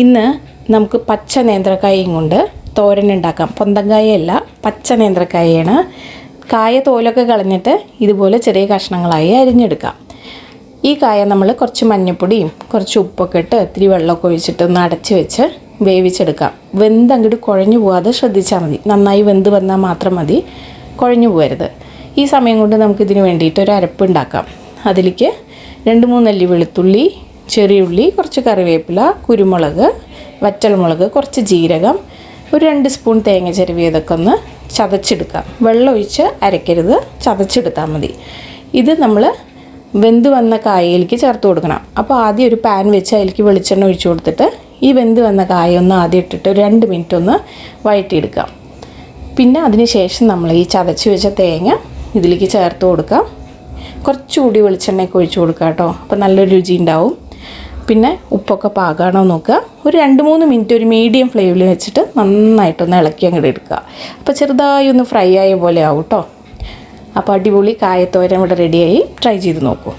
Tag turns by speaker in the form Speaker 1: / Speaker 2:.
Speaker 1: ഇന്ന് നമുക്ക് പച്ച നേന്ത്രക്കായയും കൊണ്ട് തോരൻ ഉണ്ടാക്കാം. പൊന്തങ്കായയല്ല, പച്ച നേന്ത്രക്കായയാണ്. കായ തോലൊക്കെ കളഞ്ഞിട്ട് ഇതുപോലെ ചെറിയ കഷ്ണങ്ങളായി അരിഞ്ഞെടുക്കാം. ഈ കായ നമ്മൾ കുറച്ച് മഞ്ഞൾപ്പൊടിയും കുറച്ച് ഉപ്പൊക്കെ ഇട്ട് ഇത്തിരി വെള്ളമൊക്കെ ഒഴിച്ചിട്ട് ഒന്ന് അടച്ച് വെച്ച് വേവിച്ചെടുക്കാം. വെന്ത് അങ്ങോട്ട് കുഴഞ്ഞു പോകാതെ ശ്രദ്ധിച്ചാൽ മതി. നന്നായി വെന്ത് വന്നാൽ മാത്രം മതി, കുഴഞ്ഞു പോകരുത്. ഈ സമയം കൊണ്ട് നമുക്കിതിന് വേണ്ടിയിട്ട് ഒരു അരപ്പ് ഉണ്ടാക്കാം. അതിലേക്ക് 2-3 അല്ലി വെളുത്തുള്ളി, ചെറിയുള്ളി, കുറച്ച് കറിവേപ്പില, കുരുമുളക്, വറ്റൽമുളക്, കുറച്ച് ജീരകം, ഒരു 2 സ്പൂൺ തേങ്ങ ചിരവിയതൊക്കെ ഒന്ന് ചതച്ചെടുക്കാം. വെള്ളം ഒഴിച്ച് അരയ്ക്കരുത്, ചതച്ചെടുത്താൽ മതി. ഇത് നമ്മൾ വെന്ത് വന്ന കായയിലേക്ക് ചേർത്ത് കൊടുക്കണം. അപ്പോൾ ആദ്യം ഒരു പാൻ വെച്ച് അതിലേക്ക് വെളിച്ചെണ്ണ ഒഴിച്ച് കൊടുത്തിട്ട് ഈ വെന്ത് വന്ന കായ ഒന്ന് ആദ്യം ഇട്ടിട്ട് ഒരു 2 മിനിറ്റ് ഒന്ന് വഴറ്റിയെടുക്കാം. പിന്നെ അതിന് ശേഷം നമ്മൾ ഈ ചതച്ച് വെച്ച തേങ്ങ ഇതിലേക്ക് ചേർത്ത് കൊടുക്കാം. കുറച്ചുകൂടി വെളിച്ചെണ്ണയൊക്കെ ഒഴിച്ച് കൊടുക്കുക കേട്ടോ, അപ്പോൾ നല്ലൊരു രുചി ഉണ്ടാവും. പിന്നെ ഉപ്പൊക്കെ പാകമാണോ നോക്കുക. ഒരു 2-3 മിനിറ്റ് ഒരു മീഡിയം ഫ്ലെയിമിൽ വെച്ചിട്ട് നന്നായിട്ടൊന്ന് ഇളക്കി അങ്ങോട്ട് എടുക്കുക. അപ്പോൾ ചെറുതായി ഒന്ന് ഫ്രൈ ആയ പോലെ ആവും കേട്ടോ. അപ്പോൾ അടിപൊളി കായത്തോരൻ ഇവിടെ റെഡിയായി. ട്രൈ ചെയ്ത് നോക്കൂ.